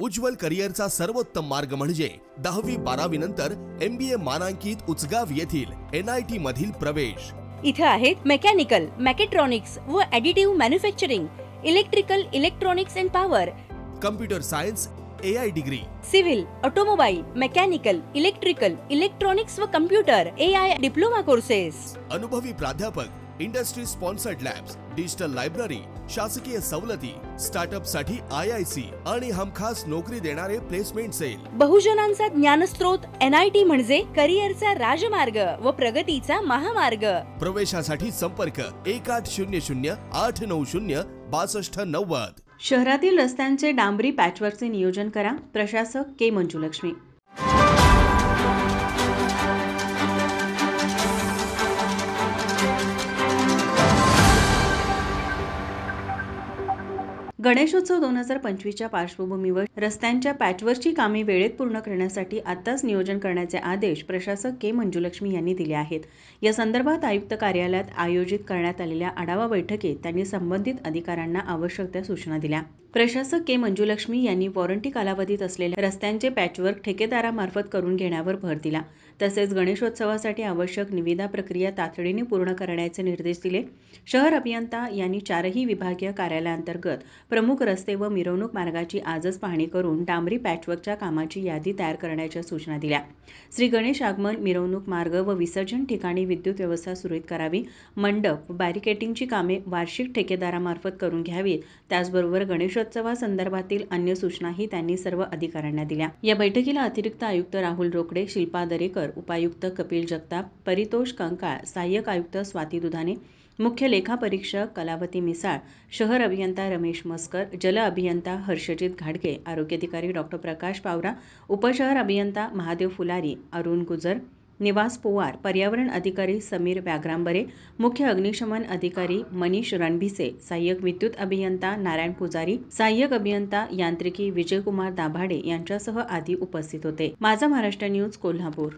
उज्ज्वल करिअरचा सर्वोत्तम मार्ग म्हणजे 10वी-12वी नंतर MBA मानांकित उचगाव येथील NIT मधील प्रवेश। इथे आहेत मेकॅनिकल, मॅकेट्रॉनिक्स व additive manufacturing, electrical, electronics and power, computer science, AI degree, civil, automobile, mechanical, electrical, electronics व कम्प्युटर AI डिप्लोमा कोर्सेस, अनुभवी प्राध्यापक, industry sponsored labs, digital library, शासकीय सवलती, स्टार्टअप साठी IIC आणि हमखास नोकरी देणारे प्लेसमेंट सेल। बहुजनांचा ज्ञानस्रोत NIT म्हणजे करिअरचा राजमार्ग व प्रगतीचा महामार्ग। प्रवेशासाठी संपर्क 1800-890-6290। शहरातील रस्त्यांचे डांबरी पॅचवर्कचे नियोजन करा। प्रशासक के मंजुलक्ष्मी। गणेशोत्सव 2025च्या पार्श्वभूमीवर रस्त्यांच्या पॅचवर्कची कामे वेळेत पूर्ण करण्यासाठी आत्ताच नियोजन करण्याचे आदेश प्रशासक के मंजुलक्ष्मी यांनी दिले आहेत। या संदर्भात आयुक्त कार्यालयात आयोजित करण्यात आलेल्या आढावा बैठकीत त्यांनी संबंधित अधिकाऱ्यांना आवश्यक त्या सूचना दिल्या। प्रशासक के मंजुलक्ष्मी यांनी वॉरंटी कालावधीत असलेल्या रस्त्यांचे पॅचवर्क ठेकेदारामार्फत करून घेण्यावर भर दिला। तसेच गणेशोत्सवासाठी आवश्यक निविदा प्रक्रिया तातडीने पूर्ण करण्याचे निर्देश दिले। शहर अभियंता यांनी 4ही विभागीय कार्यालयांतर्गत प्रमुख रस्ते व मिरवणूक मार्गाची आजच पाहणी करून डांबरी पॅचवर्कच्या कामाची यादी तयार करण्याच्या सूचना दिल्या। श्री गणेश आगमन, मिरवणूक मार्ग व विसर्जन ठिकाणी विद्युत व्यवस्था सुरळीत करावी। मंडप, बॅरिकेटिंगची कामे वार्षिक ठेकेदारामार्फत करून घ्यावीत। त्याचबरोबर गणेशोत्सवासंदर्भातील अन्य सूचनाही त्यांनी सर्व अधिकाऱ्यांना दिल्या। या बैठकीला अतिरिक्त आयुक्त राहुल रोकडे, शिल्पा दरेकर, उपायुक्त कपिल जगताप, परितोष कंकाळ, सहाय्यक आयुक्त स्वाती दुधाने, मुख्य लेखा परीक्षक कलावती मिसाळ, शहर अभियंता रमेश मस्कर, जल अभियंता हर्षजित घाडगे, आरोग्याधिकारी डॉक्टर प्रकाश पावरा, उपशहर अभियंता महादेव फुलारी, अरुण गुजर, निवास पोवार, पर्यावरण अधिकारी समीर व्याघ्रांबरे, मुख्य अग्निशमन अधिकारी मनीष रणभिसे, सहाय्यक विद्युत अभियंता नारायण पुजारी, सहाय्यक अभियंता यांत्रिकी विजयकुमार दाभाडे यांच्यासह आदी उपस्थित होते। माझा महाराष्ट्र न्यूज, कोल्हापूर।